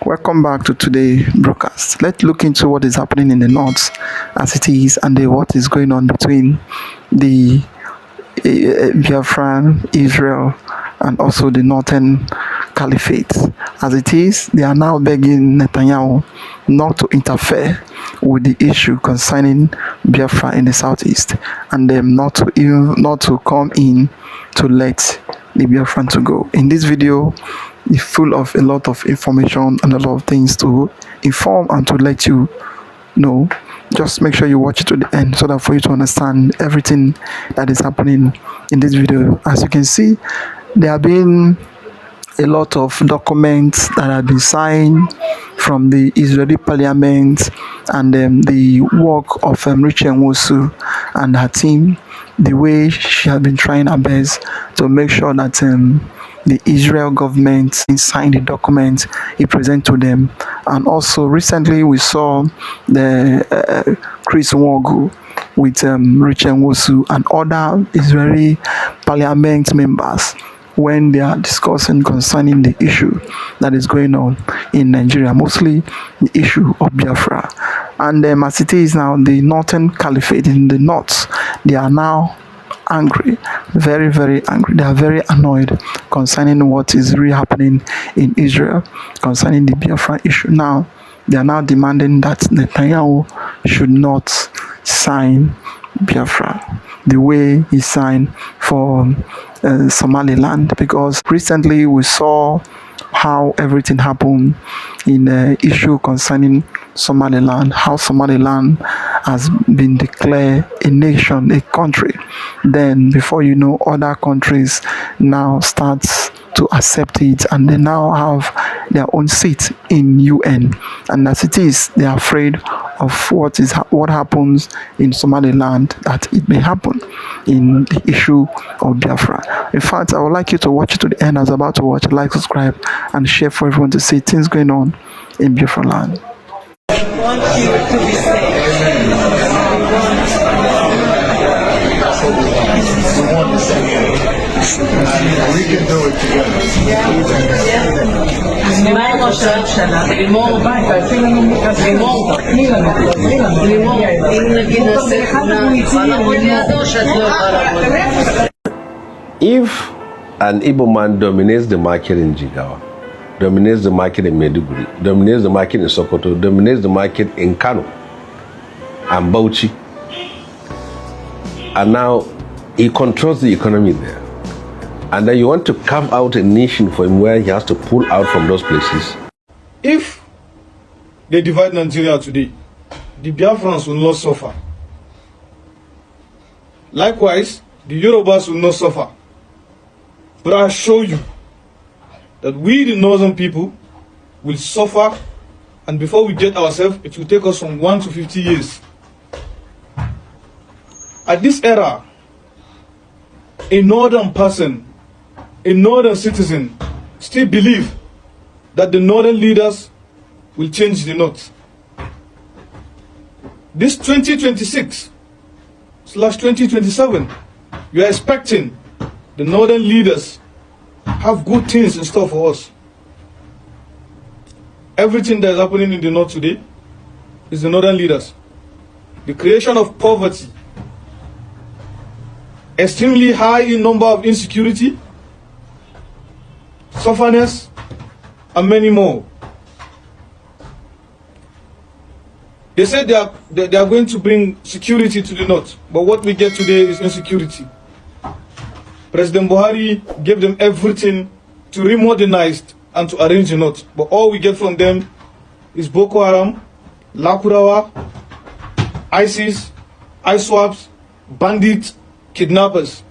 Welcome back to today's broadcast. Let's look into what is happening in the north as it is and what is going on between the Biafran, Israel, and also the Northern Caliphate. As it is, they are now begging Netanyahu not to interfere with the issue concerning Biafra in the southeast, and them not to come in to let the Biafran to go. In this video, it's full of a lot of information and a lot of things to inform and to let you know. Just make sure you watch it to the end so that for you to understand everything that is happening in this video. As you can see, there have been a lot of documents that have been signed from the Israeli parliament, and the work of Rachel Nwosu and her team, the way she has been trying her best to make sure that the Israel government signed the document he presented to them. And also recently we saw the Chris Nwogu with Rachel Nwosu and other Israeli parliament members when they are discussing concerning the issue that is going on in Nigeria, mostly the issue of Biafra. And as it is now, the Northern Caliphate in the north, they are now angry, very, very angry. They are very annoyed concerning what is really happening in Israel concerning the Biafra issue. Now, they are now demanding that Netanyahu should not sign Biafra the way he signed for Somaliland, because recently we saw how everything happened in the issue concerning Somaliland, how Somaliland has been declared a nation, a country. Then before you know, other countries now start to accept it, and they now have their own seat in UN. And as it is, they are afraid of what happens in Somaliland, that it may happen in the issue of Biafra. In fact, I would like you to watch it to the end. I was about to watch. Like, subscribe, and share for everyone to see things going on in Biafra land. I want you to be safe. We can do it together. If an Igbo man dominates the market in Jigawa, dominates the market in Maiduguri, dominates the market in Sokoto, dominates the market in Kanu and Bauchi, and now he controls the economy there, and then you want to carve out a nation for him where he has to pull out from those places. If they divide Nigeria today, the Biafrans will not suffer. Likewise, the Yorubas will not suffer. But I assure you that we, the northern people, will suffer, and before we get ourselves, it will take us from 1 to 50 years. At this era, a northern person, a northern citizen, still believe that the northern leaders will change the north. This 2026/2027, you are expecting the northern leaders have good things in store for us. Everything that is happening in the north today is the northern leaders. The creation of poverty, extremely high in number of insecurity, sufferness, and many more. They said they are going to bring security to the north, but what we get today is insecurity. President Buhari gave them everything to remodernize and to arrange the north, but all we get from them is Boko Haram, Lakurawa, ISIS, ISWAPs, bandits, kidnappers.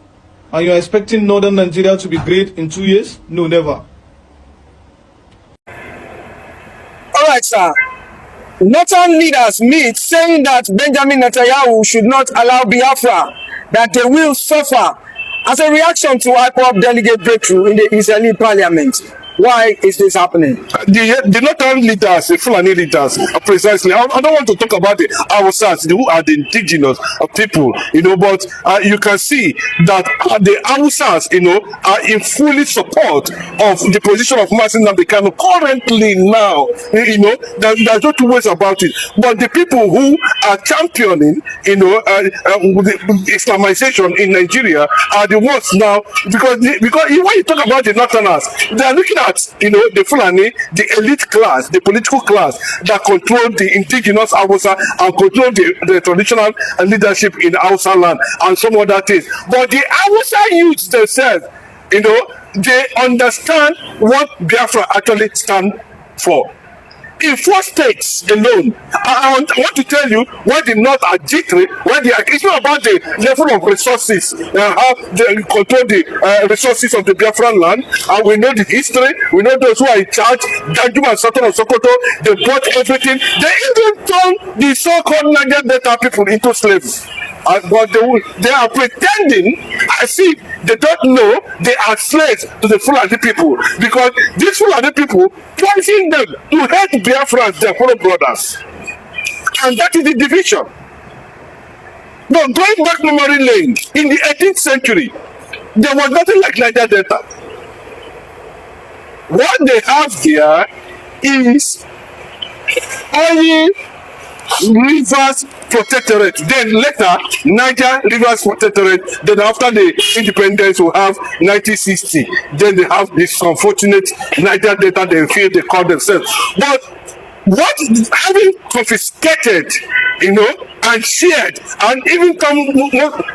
And you are expecting northern Nigeria to be great in 2 years? No, never. All right, sir. Northern leaders meet saying that Benjamin Netanyahu should not allow Biafra, that they will suffer as a reaction to IPOB delegate breakthrough in the Israeli parliament. Why is this happening? The northern leaders, the Fulani leaders, precisely. I don't want to talk about the Hausas, who are the indigenous people, but you can see that the Hausas, are in fully support of the position of Nnamdi Kanu currently now. There's no two ways about it. But the people who are championing, the Islamization in Nigeria are the ones now, because when you talk about the northerners, they are looking at the Fulani, the elite class, the political class that control the indigenous Hausa and control the traditional leadership in Hausa land and some other things. But the Hausa youths themselves, they understand what Biafra actually stand for. In 4 states alone, I want to tell you why the North are jittery, it's not about the level of resources, how they control the resources of the Biafran land, and we know the history, we know those who are in charge, Danjuma and Sultan of Sokoto, they bought everything, they even turned the so-called Nigerian Delta people into slaves. But they are pretending as if they don't know they are slaves to the Fulani people, because these Fulani people poison them to hate Biafrans, their fellow brothers, and that is the division. But going back memory lane, in the 18th century, there was nothing like Niger Delta. What they have here is oil rivers protectorate, then later Niger Rivers Protectorate, then after the independence we have 1960, then they have this unfortunate Niger Delta they call themselves. But what having confiscated, and shared, and even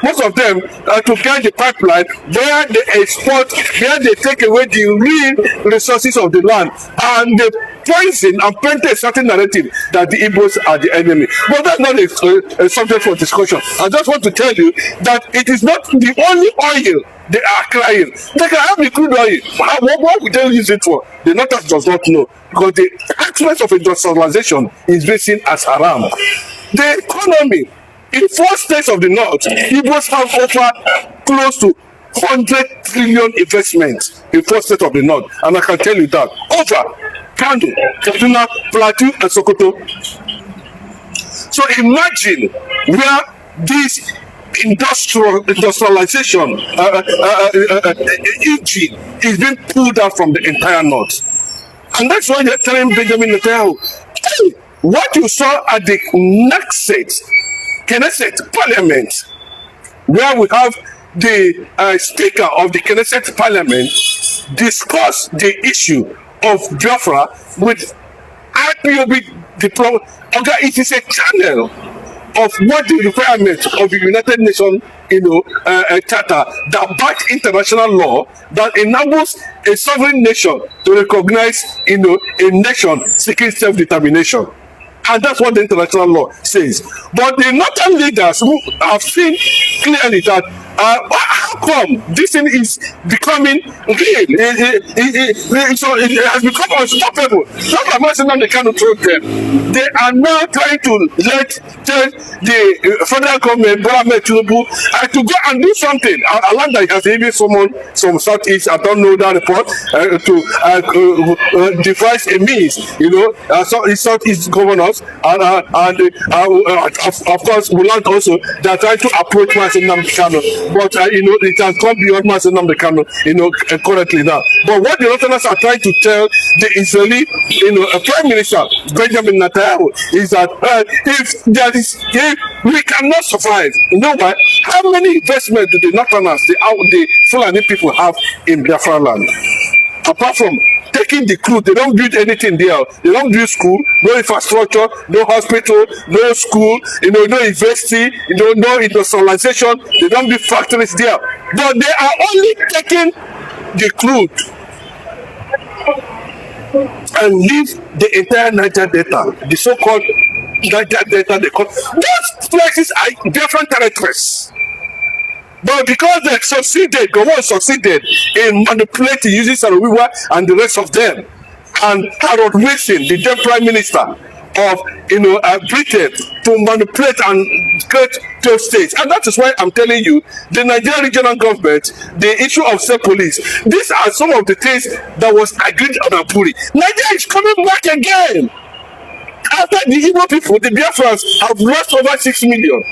most of them to get the pipeline where they export, where they take away the real resources of the land, and they poison and paint a certain narrative that the Igbos are the enemy. But that's not a subject for discussion. I just want to tell you that it is not the only oil they are crying. They can have the crude oil. What would they use it for? The Northern does not know, because the excellence of industrialization is being seen as haram. The economy in 4 states of the North, Igbos have over close to 100 trillion investments in 4 states of the North, and I can tell you that over Kanu, Kaduna, Plateau, and Sokoto. So imagine where this industrialization engine is being pulled out from the entire North. And that's why they're telling Benjamin Netanyahu, hey, what you saw at the Knesset Parliament, where we have the Speaker of the Knesset Parliament discuss the issue of Biafra with IPOB diplomat. Okay, it is a channel of what the requirements of the United Nations, charter that backs international law that enables a sovereign nation to recognize, a nation seeking self-determination. And that's what the international law says. But the northern leaders who have seen clearly that how come this thing is becoming real? It has become unstoppable. Not that much they cannot throw them. They are now trying to tell the federal government, to go and do something. Alanda has even summoned some Southeast, I don't know that report, to devise a means, Southeast governors, and of course, we learned also they are trying to approach Nnamdi Kanu. But it has gone beyond Nnamdi Kanu, currently now. But what the Northerners are trying to tell the Israeli, Prime Minister Benjamin Netanyahu is that if we cannot survive, why? How many investments do the Northerners, the Fulani people have in Biafra land? Apart from taking the crew, they don't build anything there. They don't build school, no infrastructure, no hospital, no school, no university, no industrialization. They don't build factories there. But they are only taking the crude and leave the entire Niger Delta, the so-called Niger Delta. Those places are different territories. But because they succeeded, Gowon succeeded in manipulating, using Sarawiwa and the rest of them, and Harold Wilson, the then Prime Minister of Britain, to manipulate and create those states. And that is why I'm telling you, the Nigerian regional government, the issue of self-police, these are some of the things that was agreed on Apuri. Nigeria is coming back again. After the Igbo people, the Biafrans have lost over 6 million.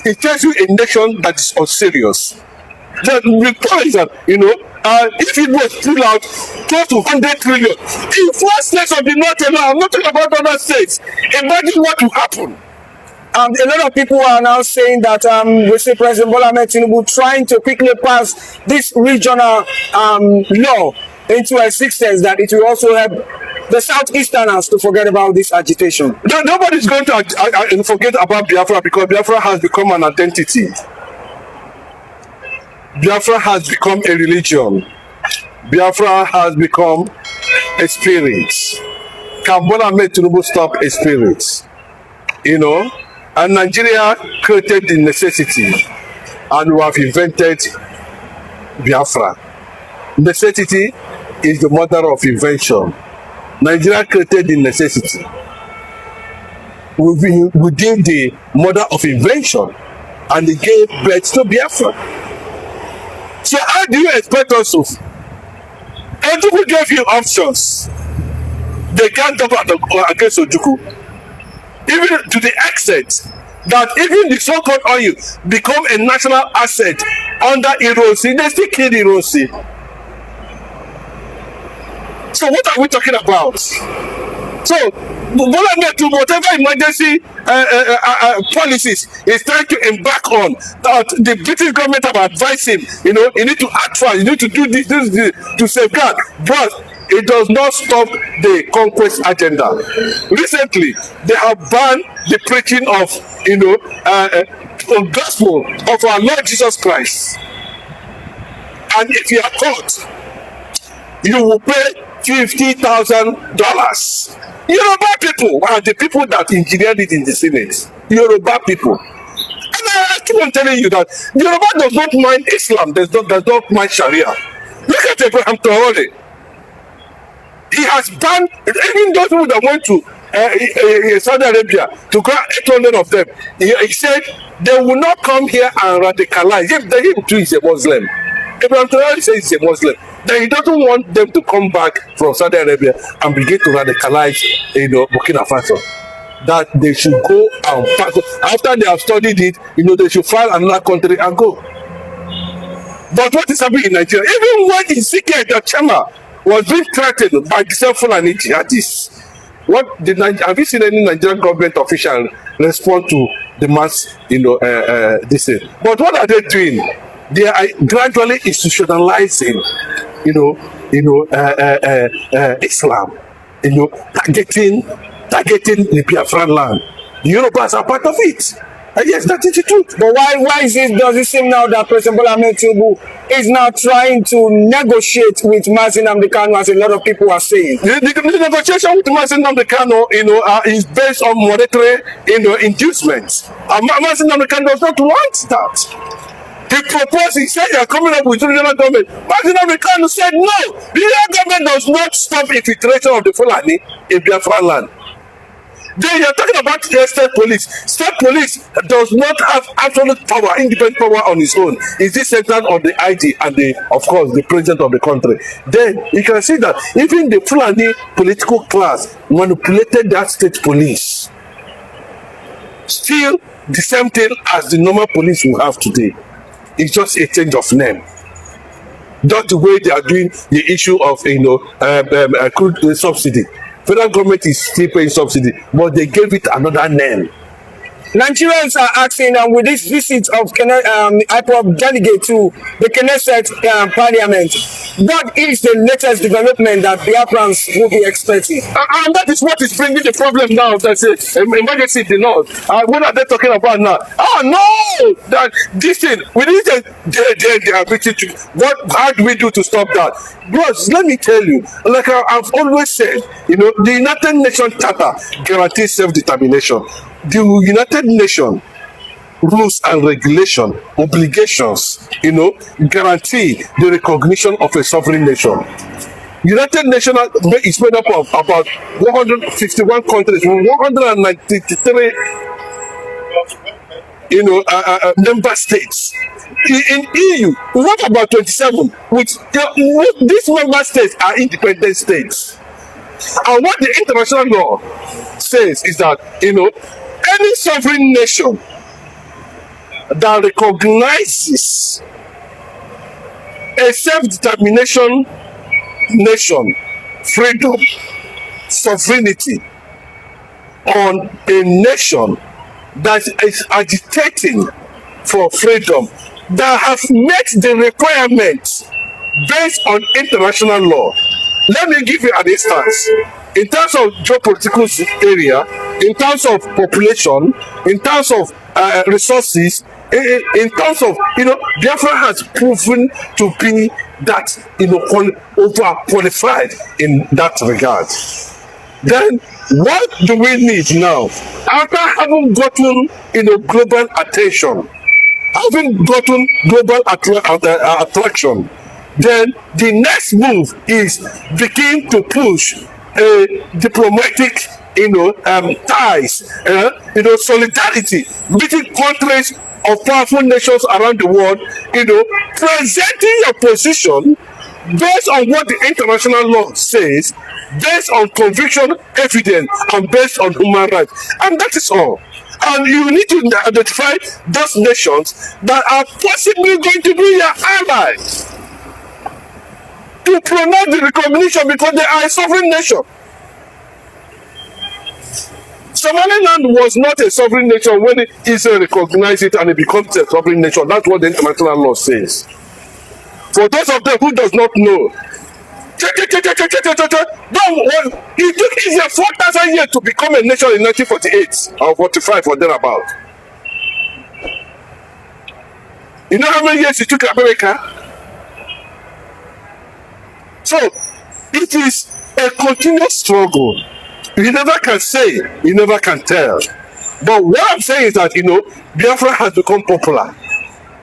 It tells you a nation that is unserious. The point is that, if it was pulled out close to 100 trillion, in 4 states of the north alone, I'm not talking about other states, imagine what will happen. A lot of people are now saying that we see President Bola Ahmed Tinubu trying to quickly pass this regional law into existence, that it will also help the Southeasterners to forget about this agitation. Nobody's going to forget about Biafra, because Biafra has become an identity. Biafra has become a religion. Biafra has become a spirit. Can Bola Ahmed Tinubu stop a spirit? And Nigeria created the necessity, and we have invented Biafra. Necessity is the mother of invention. Nigeria created the necessity. We gave the mother of invention, and it gave birth to Biafra. So how do you expect us to? Ojukwu gave you options. They can't talk against Ojukwu. Even to the extent that even the so-called oil become a national asset under Ironsi, they still kill Ironsi. So what are we talking about? So whatever emergency policies is trying to embark on, that the British government have advised him, you need to act fast, you need to do this to safeguard, but it does not stop the conquest agenda. Recently, they have banned the preaching of, gospel of our Lord Jesus Christ. And if you are caught, you will pay $50,000. Yoruba people are the people that engineered it in the Senate. Yoruba people. And I keep on telling you that Yoruba does not mind Islam, does not mind Sharia. Look at Abraham Traore. He has banned even those people that went to Saudi Arabia to grab 800 of them. He said they will not come here and radicalize. Him too is a Muslim. Abraham Traore says he's a Muslim. Then he doesn't want them to come back from Saudi Arabia and begin to radicalize, Burkina Faso. That they should go and pass. After they have studied it, they should find another country and go. But what is happening in Nigeria? Even when Ezekiel the Chama was being threatened by the Fulani jihadists, have you seen any Nigerian government official respond to the mass, this thing? But what are they doing? They are gradually institutionalizing, Islam, targeting the Biafran land. The Yorubas are part of it. And yes, that is the truth. But why does it seem now that President Bola Ahmed Tinubu is now trying to negotiate with Nnamdi Kanu, as a lot of people are saying? The negotiation with Nnamdi Kanu, is based on monetary, inducements. And Nnamdi Kanu does not want that. He proposed, he said, "You are coming up with regional government." Nnamdi Kanu said, "No, the regional government does not stop infiltration of the Fulani in Biafran land." Then you are talking about the state police. State police does not have absolute power, independent power on its own. It is centered on the IG and of course, the president of the country. Then you can see that even the Fulani political class manipulated that state police. Still the same thing as the normal police we have today. It's just a change of name. Not the way they are doing the issue of crude subsidy. Federal government is still paying subsidy, but they gave it another name. Nigerians are asking, with this visit of IPOB delegate to the Knesset Parliament, what is the latest development that Biafrans will be expecting? And that is what is bringing the problem now. That's emergency in the north. What are they talking about now? Oh no! That this thing, we need they are waiting to. How do we do to stop that? Bros, let me tell you, like I've always said, the United Nations Charter guarantees self-determination. The United Nations rules and regulation, obligations, guarantee the recognition of a sovereign nation. United Nations is made up of about 151 countries, 193 member states. In EU, what about 27? Which these member states are independent states. And what the international law says is that, any sovereign nation that recognizes a self-determination nation, freedom, sovereignty on a nation that is agitating for freedom, that has met the requirements based on international law. Let me give you an instance. In terms of geopolitical area, in terms of population, in terms of resources, in terms of, Biafra has proven to be that, over-qualified in that regard. Then, what do we need now? After having gotten, global attention, having gotten global attraction, then the next move is begin to push diplomatic ties, solidarity between countries of powerful nations around the world, presenting your position based on what the international law says, based on conviction, evidence, and based on human rights. And that is all. And you need to identify those nations that are possibly going to be your allies to promote the recognition, because they are a sovereign nation. Somaliland was not a sovereign nation when Israel recognized it and it becomes a sovereign nation. That's what the international law says. For those of them who does not know, it took Israel 4,000 years to become a nation in 1948 or 45 or thereabout. You know how many years it took America? So, it is a continuous struggle. You never can say, you never can tell. But what I'm saying is that, Biafra has become popular.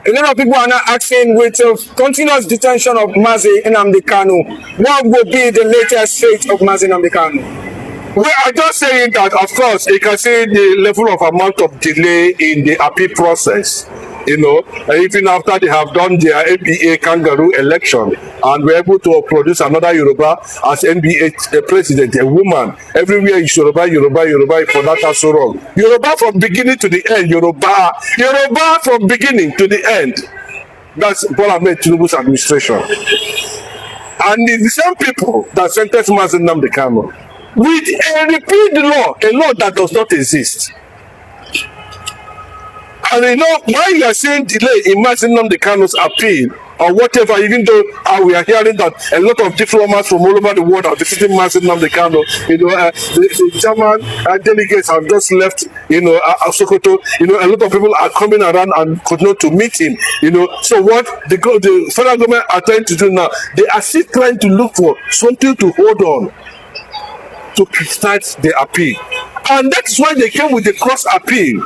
A lot of people are now asking, with continuous detention of Nnamdi Kanu, what will be the latest fate of Nnamdi Kanu? Well, I'm just saying that, of course, you can see the level of amount of delay in the appeal process. Even after they have done their NBA kangaroo election and were able to produce another Yoruba as NBA president, a woman, everywhere is Yoruba, for that that's so wrong. Yoruba from beginning to the end, Yoruba from beginning to the end. That's Bola Ahmed Tinubu's administration. And the same people that sentenced Nnamdi Kanu with a repeat law, a law that does not exist. And why you are seeing delay in Nnamdi Kanu's appeal or whatever, even though we are hearing that a lot of diplomats from all over the world are visiting Nnamdi Kanu, the German delegates have just left, Sokoto, a lot of people are coming around and could not to meet him, So what the federal government are trying to do now, they are still trying to look for something to hold on to kickstart the appeal. And that is why they came with the cross appeal,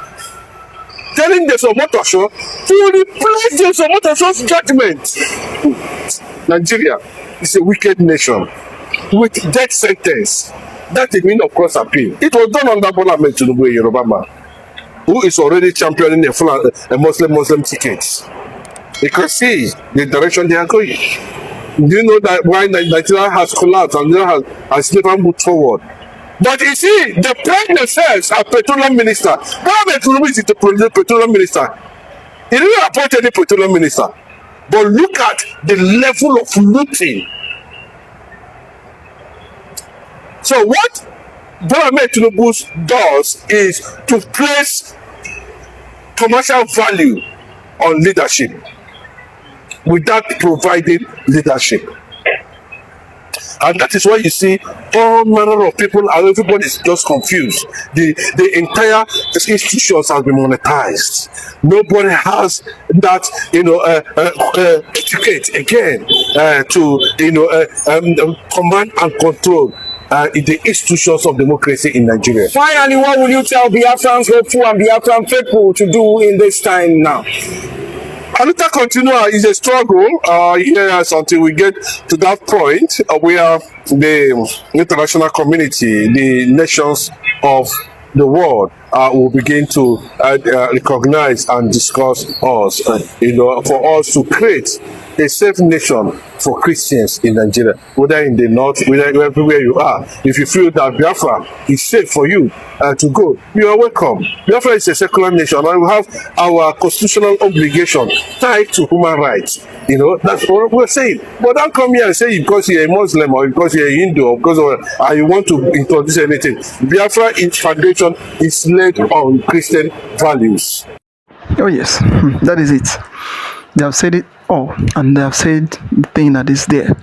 telling the Somotosho to replace the Somotosho's judgment. Nigeria is a wicked nation with death sentence. That's the meaning of cross appeal. It was done under Bola Ahmed Tinubu, a Yoruba man, who is already championing a Muslim tickets. You can see the direction they are going. Do you know that why Nigeria has collapsed and Nigeria has never moved forward? But you see, the prime themselves are petroleum minister. Bola Tinubu is the petroleum minister. He didn't appoint any petroleum minister. But look at the level of looting. So what Bola Tinubu does is to place commercial value on leadership without providing leadership. And that is why you see all manner of people and everybody is just confused. The entire institutions have been monetized. Nobody has that, etiquette again to, command and control in the institutions of democracy in Nigeria. Finally, what will you tell Biafrans hopeful and Biafran faithful to do in this time now? Another continua is a struggle yes, until we get to that point where the international community, the nations of the world will begin to recognize and discuss us, for us to create a safe nation for Christians in Nigeria, whether in the north, whether everywhere you are. If you feel that Biafra is safe for you to go, you are welcome. Biafra is a secular nation, and we have our constitutional obligation tied to human rights. That's what we're saying. But don't come here and say because you're a Muslim or because you're a Hindu or because you want to introduce anything. Biafra, its foundation is laid on Christian values. Oh yes, that is it. They have said it all, and they have said the thing that is there.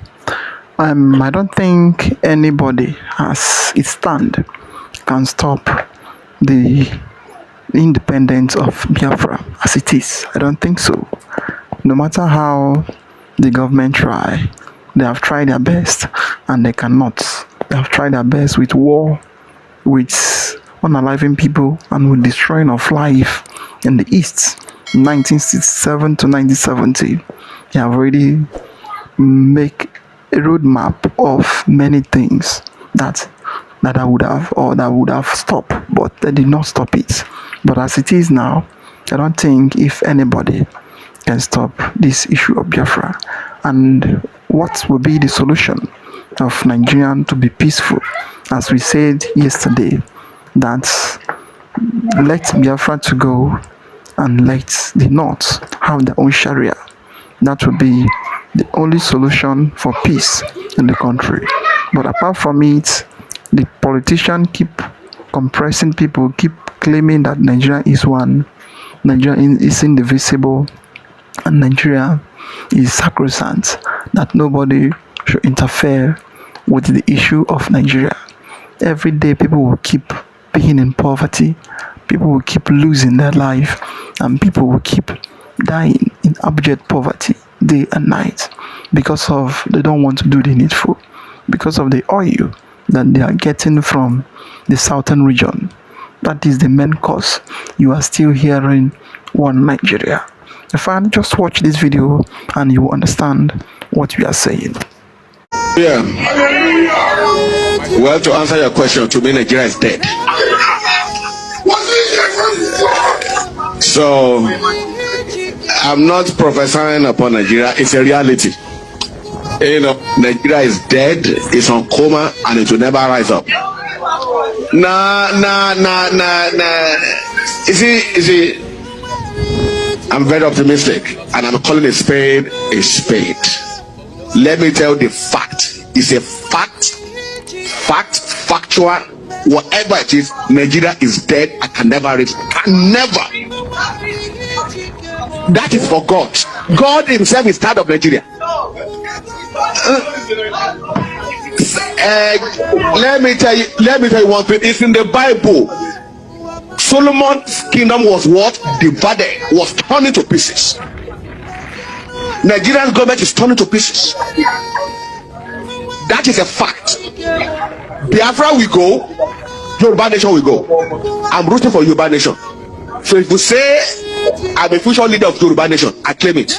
I don't think anybody, as it stands, can stop the independence of Biafra as it is. I don't think so. No matter how the government try, they have tried their best, and they cannot. They have tried their best with war, with unaliving people, and with destroying of life in the East. 1967 to 1970, they have already make a roadmap of many things that I would have stopped, but they did not stop it. But as it is now, I don't think if anybody can stop this issue of Biafra. And what will be the solution of Nigerian to be peaceful? As we said yesterday, that let Biafra to go and let the North have their own Sharia. That will be the only solution for peace in the country. But apart from it, the politicians keep compressing people, keep claiming that Nigeria is one, Nigeria is indivisible, and Nigeria is sacrosanct, that nobody should interfere with the issue of Nigeria. Every day people will keep being in poverty, people will keep losing their life, and people will keep dying in abject poverty day and night because of they don't want to do the needful, because of the oil that they are getting from the southern region. That is the main cause. You are still hearing one Nigeria. In fact, just watch this video and you will understand what we are saying. Yeah. Well, to answer your question, to me, Nigeria is dead. So, I'm not prophesying upon Nigeria. It's a reality. Nigeria is dead, it's on coma, and it will never rise up. Nah. You see, I'm very optimistic, and I'm calling a spade a spade. Let me tell you the fact. It's a fact, factual, whatever it is. Nigeria is dead. I can never reach. Can never. That is for God. God himself is tired of Nigeria. Let me tell you one thing. It's in the Bible. Solomon's kingdom was what? Divided, was torn into pieces. Nigerian government is torn into pieces. That is a fact. Biafra will go, Yoruba nation will go. I'm rooting for Yoruba nation. So if you say I'm a future leader of Yoruba nation, I claim it.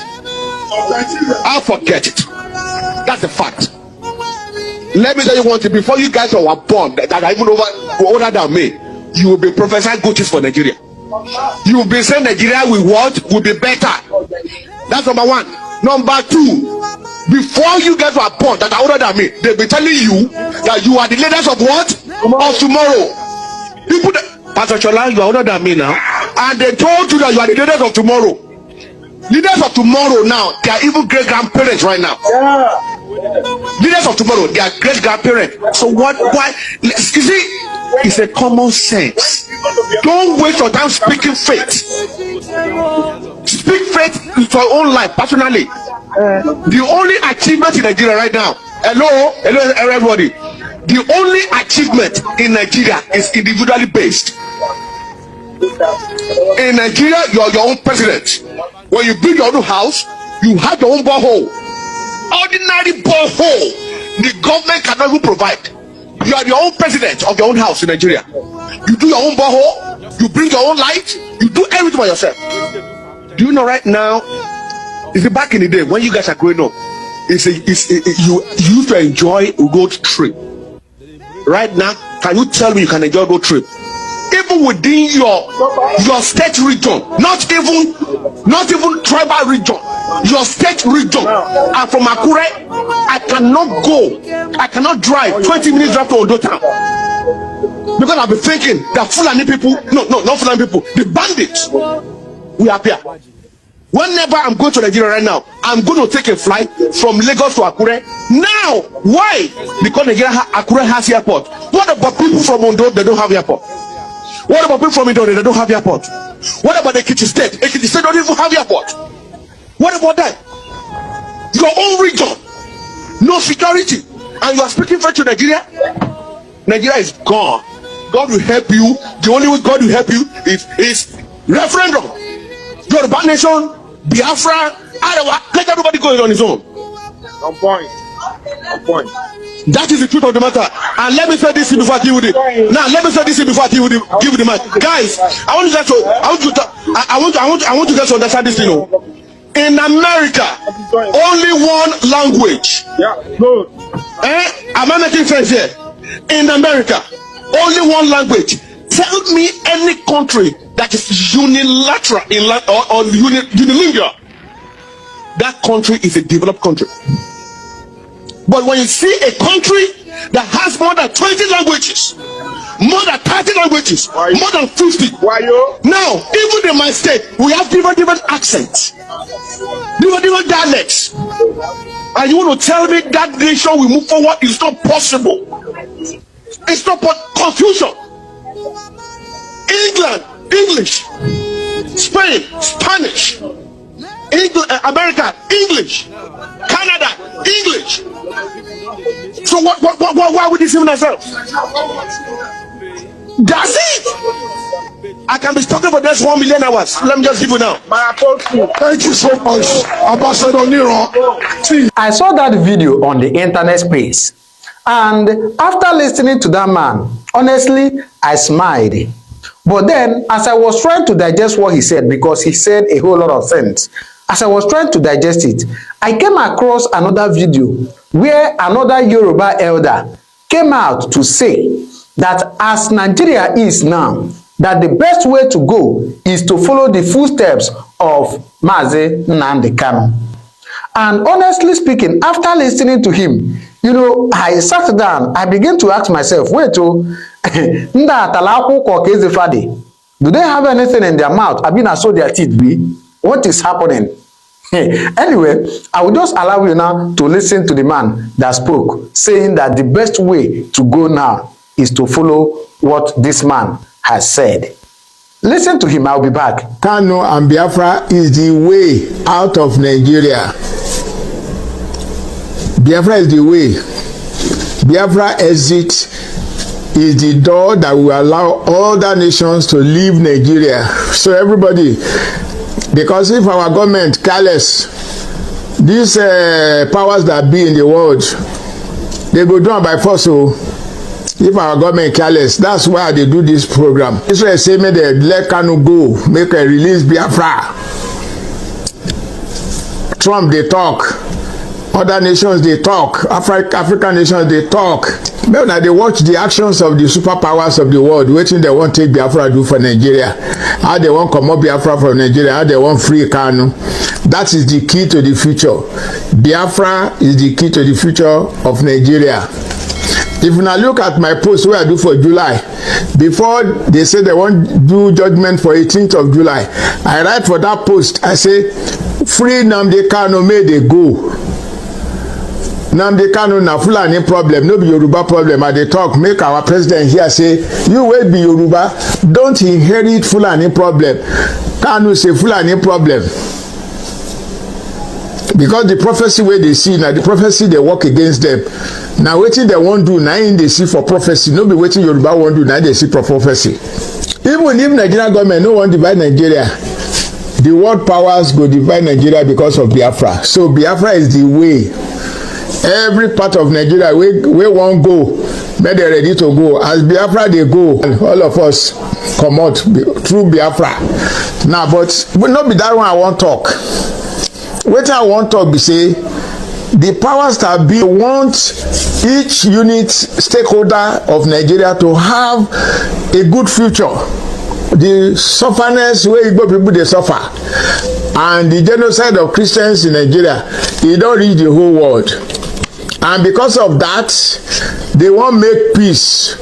I'll forget it. That's a fact. Let me tell you one thing. Before you guys were born, that are even older than me, you will be prophesying good things for Nigeria. You will be saying Nigeria will be better. That's number one. Number two, before you guys were born, that are older than me, they'll be telling you that you are the leaders of what? Of tomorrow. People that, Pastor Chola, you are older than me now, and they told you that you are the leaders of tomorrow. Leaders of tomorrow now, they are even great grandparents right now. Leaders of tomorrow, they are great grandparents. So why? You see, it's a common sense. Don't waste your time speaking faith. Speak faith into your own life personally. The only achievement in Nigeria right now, hello everybody, the only achievement in Nigeria is individually based. In Nigeria, you are your own president. When you build your own house, you have your own borehole. Ordinary borehole, the government cannot even provide. You are your own president of your own house in Nigeria. You do your own borehole, you bring your own light, you do everything by yourself. Do you know right now? Is it back in the day when you guys are growing up? You used to enjoy a road trip. Right now, can you tell me you can enjoy a road trip? even within your state region, not even tribal region, your state region. I'm from Akure. I cannot drive 20 minutes drive to Ondo town, because I've been thinking that Fulani people, not Fulani people, the bandits will appear. Whenever I'm going to Nigeria right now, I'm going to take a flight from Lagos to Akure. Now, why? Because Akure has airport. What about people from Ondo? They don't have airport. What about people from Indo? They don't have airport. What about Ekiti State? Ekiti State don't even have airport. What about that? Your own region, no security, and you are speaking French to Nigeria? Nigeria is gone. God will help you. The only way God will help you is referendum. Yoruba nation, Biafra, Arawa, let everybody go on his own. On point. That is the truth of the matter. And let me say this before I deal with it. Now, let me say this before I deal with the mic. Guys, I want you guys to understand this thing. In America, only one language. Yeah, good. Am I making sense here? In America, only one language. Tell me any country that is unilateral or unilingual. That country is a developed country. But when you see a country that has more than 20 languages, more than 30 languages, more than 50. Now, even in my state, we have different accents, different dialects. And you want to tell me that nation will move forward? It's not possible. It's not confusion. England, English. Spain, Spanish. America, English. Canada, English. So why would we deceive ourselves? That's it. I can be talking for just 1 million hours. Let me just give you now. Thank you so much, Ambassador Nero. I saw that video on the internet space, and after listening to that man, honestly, I smiled. But then, as I was trying to digest what he said, because he said a whole lot of things, as I was trying to digest it, I came across another video where another Yoruba elder came out to say that as Nigeria is now, that the best way to go is to follow the footsteps of Mazi Nnamdi Kanu. And honestly speaking, after listening to him, I sat down, I began to ask myself, wait, do they have anything in their mouth? I mean, I saw their teeth be. What is happening? Anyway, I will just allow you now to listen to the man that spoke, saying that the best way to go now is to follow what this man has said. Listen to him, I'll be back. Kanu and Biafra is the way out of Nigeria. Biafra is the way. Biafra exit is the door that will allow other nations to leave Nigeria. So everybody, because if our government careless, these powers that be in the world, they go down by force. So if our government careless, that's why they do this program. Israel say make they let Kanu go, make a release Biafra. Trump they talk, other nations they talk, African nations they talk. But now they watch the actions of the superpowers of the world, waiting they want to take Biafra do for Nigeria, how they want come up Biafra from Nigeria, how they want free Kanu. That is the key to the future. Biafra is the key to the future of Nigeria. If you now look at my post where I do for July, before they say they want to do judgment for 18th of July, I write for that post, I say, free Nnamdi Kanu, may they go. Nnamdi Kanu na Fulani problem, no be Yoruba problem. I dey talk, make our president here say, you will be Yoruba, don't inherit Fulani problem. Kanu say Fulani problem. Because the prophecy where they see, now the prophecy they work against them. Now wetin they won't do, now in they see for prophecy, no be wetin Yoruba won't do, now they see for prophecy. Even if Nigerian government no want divide Nigeria, the world powers go divide Nigeria because of Biafra. So Biafra is the way. Every part of Nigeria we won't go, but they ready to go. As Biafra they go, and all of us come out through Biafra. Now, but not be that one I want talk. What I want to be say, the powers that be want each unit stakeholder of Nigeria to have a good future. The sufferness wey Igbo people dey suffer and the genocide of Christians in Nigeria, e don reach the whole world, and because of that they wan make peace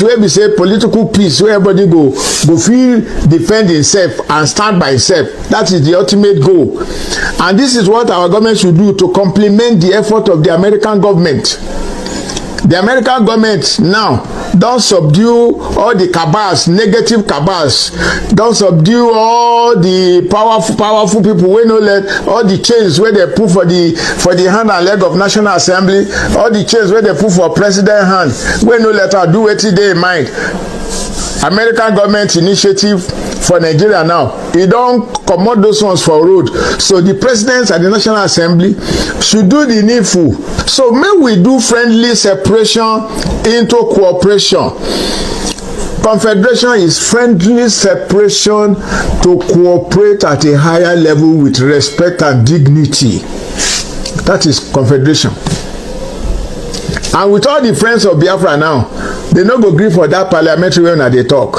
wey be say political peace wey everybody go fit defend himself and stand by himself. That is the ultimate goal, and this is what our government should do to complement the effort of the American government. The American government now don subdue all the cabals, negative cabals, don subdue all the powerful people wey no let, all the chains wey they put for the hand and leg of National Assembly, all the chains wey they put for president hand wey no let her do wetin dey in mind. American government initiative for Nigeria now, e don comot those ones for road. So the president and the National Assembly should do the needful. So make we do friendly separation into cooperation. Confederation is friendly separation to cooperate at a higher level with respect and dignity. That is confederation. And with all the friends of Biafra now, they no go gree for that parliamentary wey una dey talk.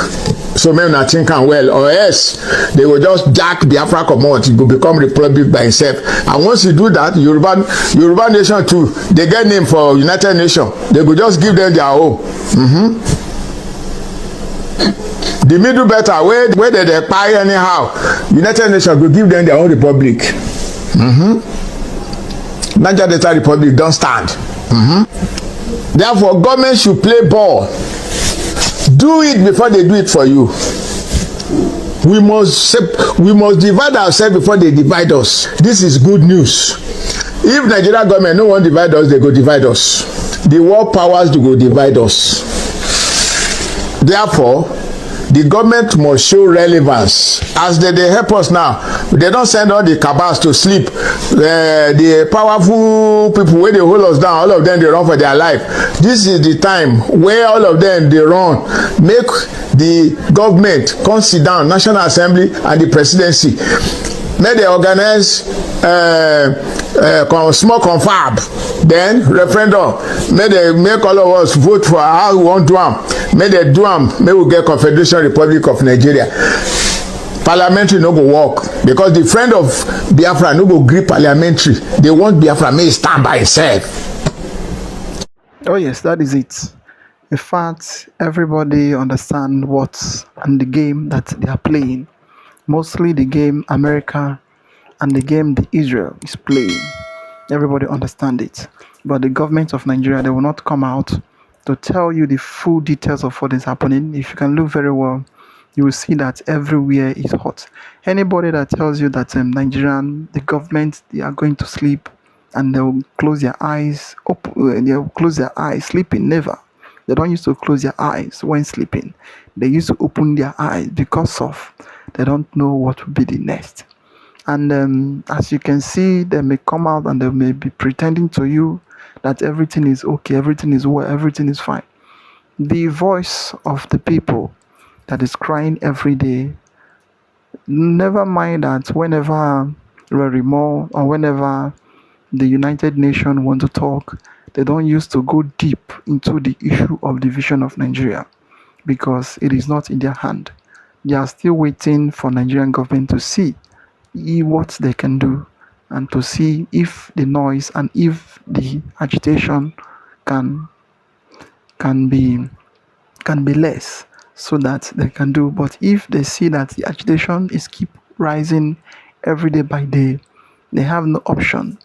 So make una think am well, or else they will just jack Biafra comot, e go become republic by itself. And once you do that, Yoruba nation too, they get name for United Nations. They go just give them their own. The middle better where they kpai anyhow, United Nations go give them their own republic. Niger Delta Republic don stand. Therefore, government should play ball. Do it before they do it for you. We must divide ourselves before they divide us. This is good news. If Nigeria government no wan divide us, they go divide us. The world powers go divide us. Therefore, the government must show relevance. As they help us now, they don't send all the cabals to sleep. The powerful people where they hold us down, all of them they run for their life. This is the time where all of them they run. Make the government come sit down, National Assembly and the presidency. May they organize small confab, then referendum. May they make all of us vote for how we want to do am. May they do am. May we get Confederation Republic of Nigeria. Parliamentary no go work because the friend of Biafra no go gree parliamentary. They want Biafra may stand by itself. Oh yes, that is it. In fact, everybody understand what's and the game that they are playing. Mostly the game America and the game the Israel is playing. Everybody understand it. But the government of Nigeria, they will not come out to tell you the full details of what is happening. If you can look very well, you will see that everywhere is hot. Anybody that tells you that the government, they are going to sleep and they will close their eyes, sleeping, never. They don't used to close their eyes when sleeping. They used to open their eyes because of they don't know what will be the next. And as you can see, they may come out and they may be pretending to you that everything is okay, everything is well, everything is fine. The voice of the people that is crying every day, never mind that whenever Rarimo or whenever the United Nations want to talk, they don't used to go deep into the issue of division of Nigeria because it is not in their hand. They are still waiting for Nigerian government to see what they can do and to see if the noise and if the agitation can be less so that they can do. But if they see that the agitation is keep rising every day by day, they have no option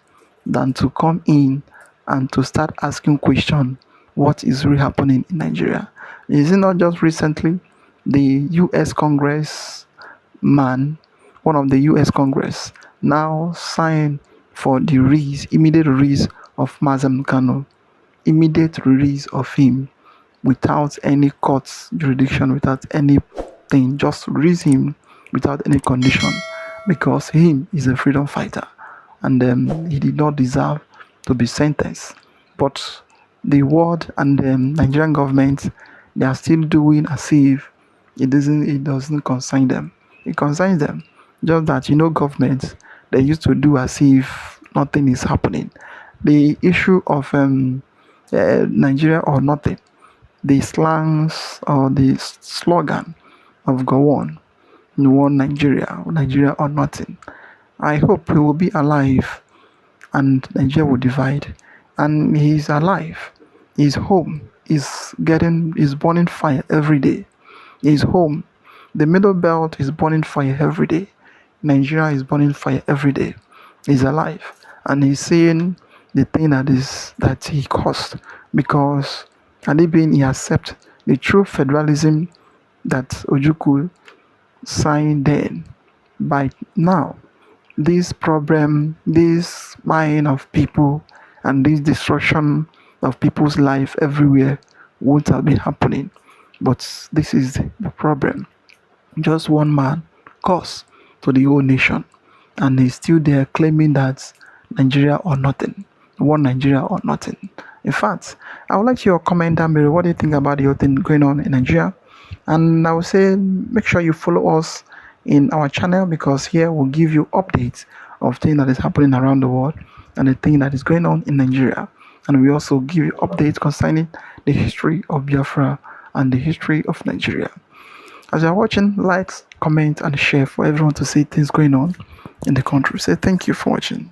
than to come in and to start asking questions what is really happening in Nigeria. Is it not just recently the US Congress man, one of the US Congress, now signed for the immediate release of Kanu, immediate release of him without any court jurisdiction, without anything, just release him without any condition because he is a freedom fighter and he did not deserve to be sentenced. But the world and the Nigerian government, they are still doing as if it doesn't concern them. It concerns them. Just that, governments, they used to do as if nothing is happening. The issue of Nigeria or nothing, the slangs or the slogan of go on, one Nigeria, Nigeria or nothing. I hope he will be alive and Nigeria will divide. And he's alive. His home is burning fire every day. His home, the middle belt is burning fire every day. Nigeria is burning fire every day. He's alive. And he's saying the thing that he caused, because he accept the true federalism that Ojukwu signed then. By now, this problem, this buying of people, and this destruction of people's life everywhere won't have been happening. But this is the problem. Just one man caused to the whole nation, and he's still there claiming that Nigeria or nothing, one Nigeria or nothing. In fact, I would like your comment down below. What do you think about the whole thing going on in Nigeria? And I would say make sure you follow us in our channel, because here we'll give you updates of things that is happening around the world and the thing that is going on in Nigeria. And we also give you updates concerning the history of Biafra and the history of Nigeria. As you're watching, like, comment and share for everyone to see things going on in the country. Say thank you for watching.